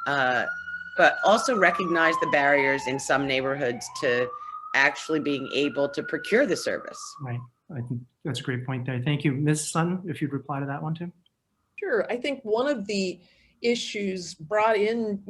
but also recognize the barriers in some neighborhoods to actually being able to procure the service. Right. I think that's a great point there. Thank you. Ms. Sutton, if you'd reply to that one too. Sure. I think one of the issues brought in,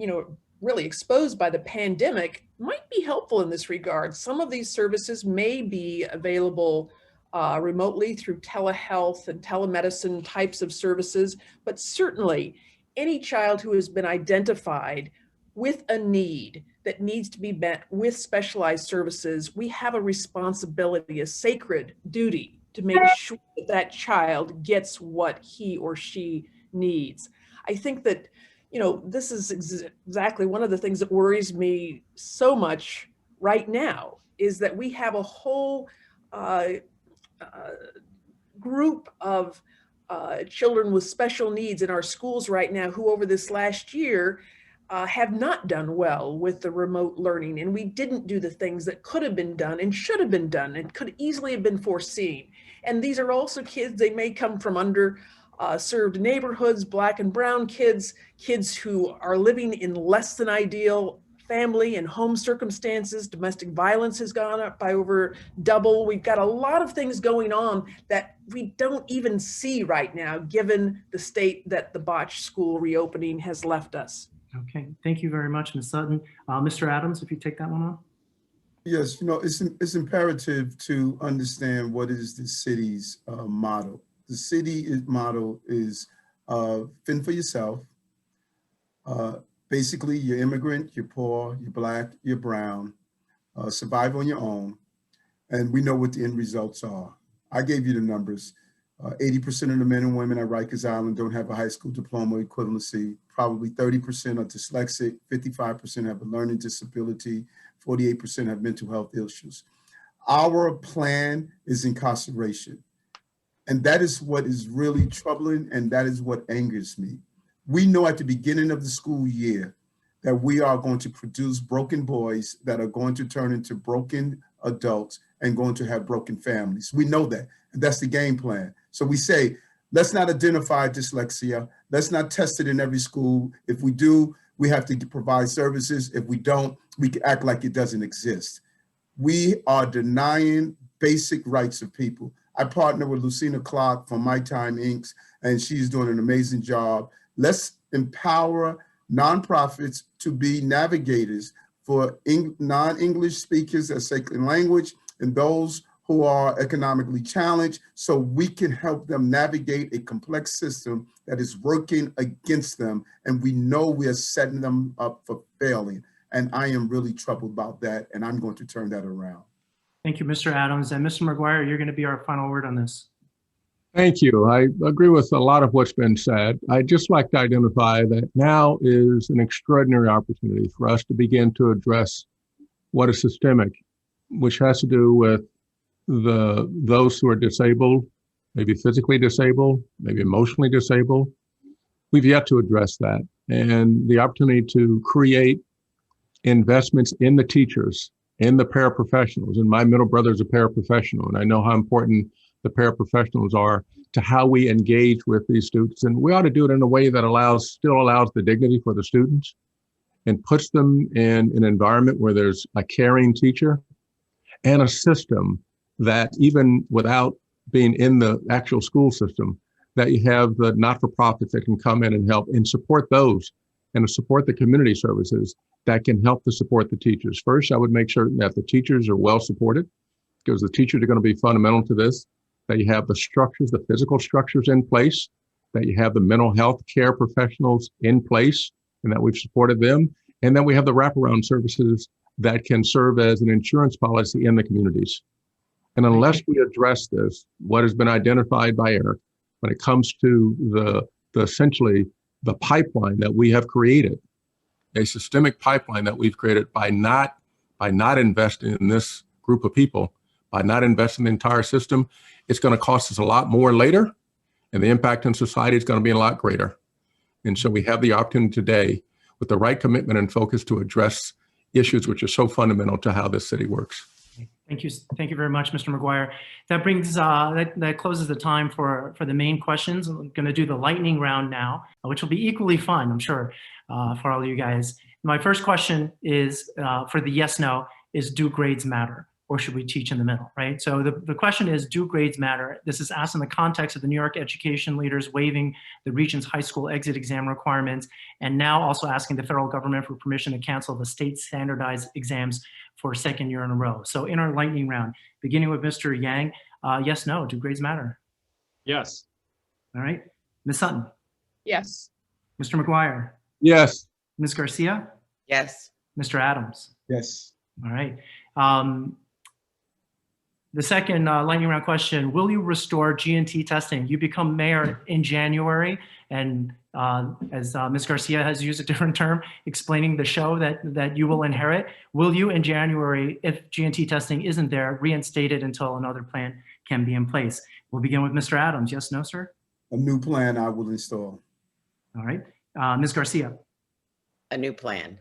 really exposed by the pandemic might be helpful in this regard. Some of these services may be available remotely through telehealth and telemedicine types of services, but certainly any child who has been identified with a need that needs to be met with specialized services, we have a responsibility, a sacred duty to make sure that that child gets what he or she needs. I think that this is exactly one of the things that worries me so much right now, is that we have a whole group of children with special needs in our schools right now who over this last year have not done well with the remote learning. And we didn't do the things that could have been done and should have been done and could easily have been foreseen. And these are also kids, they may come from served neighborhoods, Black and brown kids who are living in less than ideal family and home circumstances. Domestic violence has gone up by over double. We've got a lot of things going on that we don't even see right now, given the state that the botched school reopening has left us. Okay, thank you very much, Ms. Sutton. Mr. Adams, if you take that one on. Yes, it's imperative to understand what is the city's model. The city model is fend for yourself. Basically, you're immigrant, you're poor, you're Black, you're brown, survive on your own. And we know what the end results are. I gave you the numbers. 80% of the men and women at Rikers Island don't have a high school diploma equivalency. Probably 30% are dyslexic, 55% have a learning disability, 48% have mental health issues. Our plan is incarceration. And that is what is really troubling, and that is what angers me. We know at the beginning of the school year that we are going to produce broken boys that are going to turn into broken adults and going to have broken families. We know that, and that's the game plan. So we say, let's not identify dyslexia. Let's not test it in every school. If we do, we have to provide services. If we don't, we can act like it doesn't exist. We are denying basic rights of people. I partner with Lucina Clark from My Time Inc., and she's doing an amazing job. Let's empower nonprofits to be navigators for non-English speakers as second language and those who are economically challenged, so we can help them navigate a complex system that is working against them. And we know we are setting them up for failing. And I am really troubled about that, and I'm going to turn that around. Thank you, Mr. Adams. And Mr. McGuire, you're going to be our final word on this. Thank you. I agree with a lot of what's been said. I'd just like to identify that now is an extraordinary opportunity for us to begin to address what is systemic, which has to do with those who are disabled, maybe physically disabled, maybe emotionally disabled. We've yet to address that. And the opportunity to create investments in the teachers, in the paraprofessionals, and my middle brother is a paraprofessional, and I know how important the paraprofessionals are to how we engage with these students. And we ought to do it in a way that still allows the dignity for the students and puts them in an environment where there's a caring teacher and a system that, even without being in the actual school system, that you have the not-for-profits that can come in and help and support those, and to support the community services that can help to support the teachers. First, I would make sure that the teachers are well supported, because the teachers are going to be fundamental to this, that you have the structures, the physical structures in place, that you have the mental health care professionals in place, and that we've supported them, and then we have the wraparound services that can serve as an insurance policy in the communities. And unless we address this, what has been identified by Eric, when it comes to essentially the pipeline that we have created, a systemic pipeline that we've created by not investing in this group of people, by not investing in the entire system, it's going to cost us a lot more later, and the impact on society is going to be a lot greater. And so we have the opportunity today, with the right commitment and focus, to address issues which are so fundamental to how this city works. Thank you. Thank you very much, Mr. McGuire. That brings that closes the time for the main questions. I'm going to do the lightning round now, which will be equally fun, I'm sure, for all of you guys. My first question is for the yes/no: is do grades matter, or should we teach in the middle? Right. So the question is, do grades matter? This is asked in the context of the New York education leaders waiving the region's high school exit exam requirements, and now also asking the federal government for permission to cancel the state standardized exams for a second year in a row. So in our lightning round, beginning with Mr. Yang, yes, no, do grades matter? Yes. All right. Ms. Sutton? Yes. Mr. McGuire? Yes. Ms. Garcia? Yes. Mr. Adams? Yes. All right. The second lightning round question: will you restore G&T testing? You become mayor in January, and as Ms. Garcia has used a different term, explaining the show that you will inherit, will you in January, if G&T testing isn't there, reinstate it until another plan can be in place? We'll begin with Mr. Adams. Yes, no, sir? A new plan I will install. All right. Ms. Garcia? A new plan.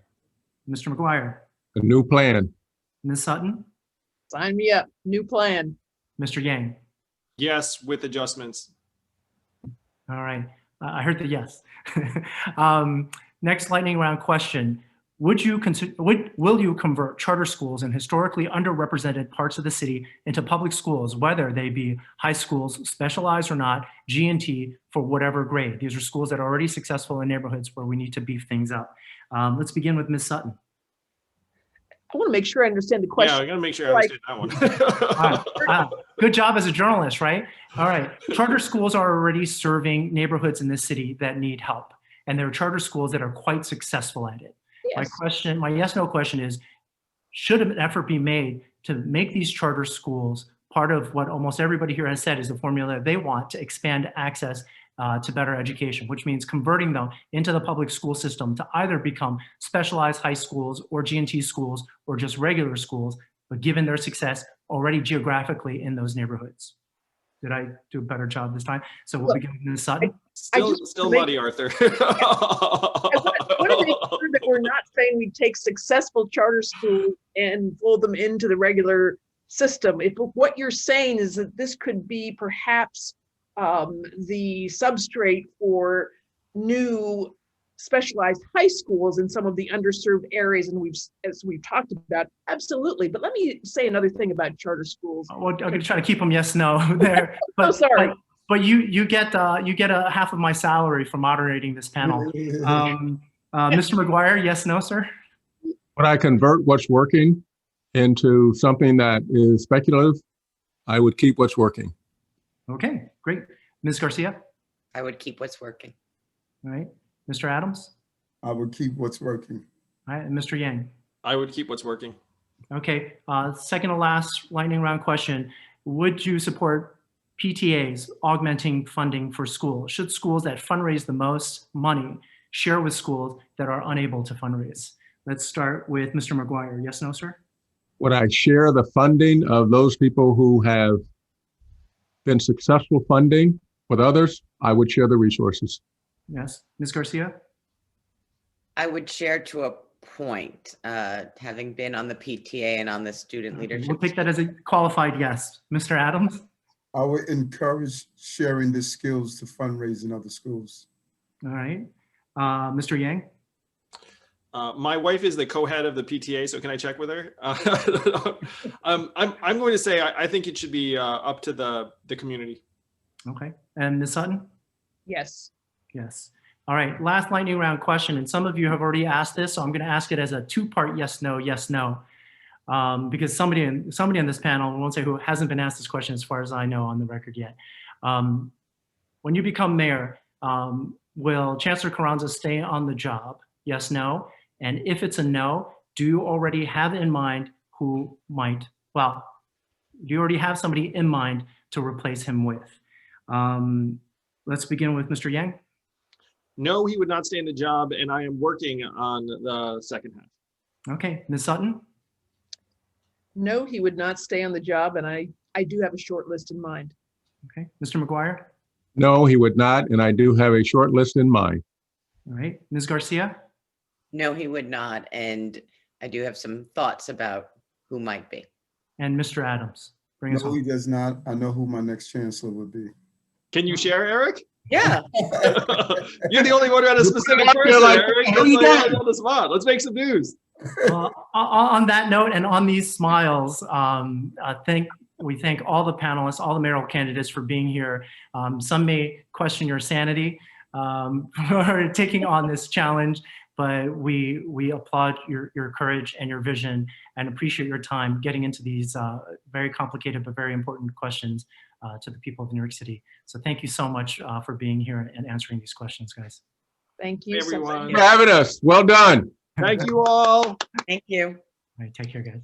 Mr. McGuire? A new plan. Ms. Sutton? Sign me up. New plan. Mr. Yang? Yes, with adjustments. All right. I heard the yes. Next lightning round question: will you convert charter schools in historically underrepresented parts of the city into public schools, whether they be high schools, specialized or not, G&T, for whatever grade? These are schools that are already successful in neighborhoods where we need to beef things up. Let's begin with Ms. Sutton. I want to make sure I understand the question. Yeah, I gotta make sure I understand that one. Good job as a journalist, right? All right. Charter schools are already serving neighborhoods in this city that need help, and there are charter schools that are quite successful at it. Yes. My yes/no question is: should an effort be made to make these charter schools part of what almost everybody here has said is the formula they want to expand access to better education, which means converting them into the public school system to either become specialized high schools or G&T schools or just regular schools, but given their success already geographically in those neighborhoods? Did I do a better job this time? So we'll begin with Ms. Sutton. Still muddy, Arthur. I want to make sure that we're not saying we take successful charter schools and fold them into the regular system. If what you're saying is that this could be perhaps the substrate for new specialized high schools in some of the underserved areas, and as we've talked about, absolutely. But let me say another thing about charter schools. Well, I'm going to try to keep them yes/no there. But, oh, sorry. But you get a half of my salary for moderating this panel. Mr. McGuire, yes/no, sir? When I convert what's working into something that is speculative, I would keep what's working. Okay, great. Ms. Garcia? I would keep what's working. All right. Mr. Adams? I would keep what's working. All right. And Mr. Yang? I would keep what's working. Okay. Second to last lightning round question. Would you support PTAs augmenting funding for schools? Should schools that fundraise the most money share with schools that are unable to fundraise? Let's start with Mr. McGuire. Yes, no, sir? Would I share the funding of those people who have been successful funding with others? I would share the resources. Yes. Ms. Garcia? I would share to a point, having been on the PTA and on the student leadership. We'll take that as a qualified yes. Mr. Adams? I would encourage sharing the skills to fundraise in other schools. All right. Mr. Yang? My wife is the co-head of the PTA, so can I check with her? I'm going to say I think it should be up to the community. Okay. And Ms. Sutton? Yes. Yes. All right. Last lightning round question. And some of you have already asked this, so I'm going to ask it as a two-part yes, no, because somebody on this panel, I won't say who, hasn't been asked this question as far as I know on the record yet. When you become mayor, will Chancellor Carranza stay on the job? Yes, no. And if it's a no, do you already have in mind who might, well, do you already have somebody in mind to replace him with? Let's begin with Mr. Yang. No, he would not stay in the job, and I am working on the second half. Okay, Ms. Sutton? No, he would not stay on the job, and I do have a short list in mind. Okay, Mr. McGuire? No, he would not, and I do have a short list in mind. All right, Ms. Garcia? No, he would not. And I do have some thoughts about who might be. And Mr. Adams? Bring us No, home. he does not. I know who my next chancellor would be. Can you share, Eric? Yeah. You're the only one who had a specific person, Eric. That's on the spot. Let's make some news. On that note and on these smiles, we thank all the panelists, all the mayoral candidates for being here. Some may question your sanity for taking on this challenge, but we applaud your courage and your vision and appreciate your time getting into these very complicated but very important questions to the people of New York City. So thank you so much for being here and answering these questions, guys. Thank you. Hey, everyone. For having us. Well done. Thank you all. Thank you. All right, take care, guys.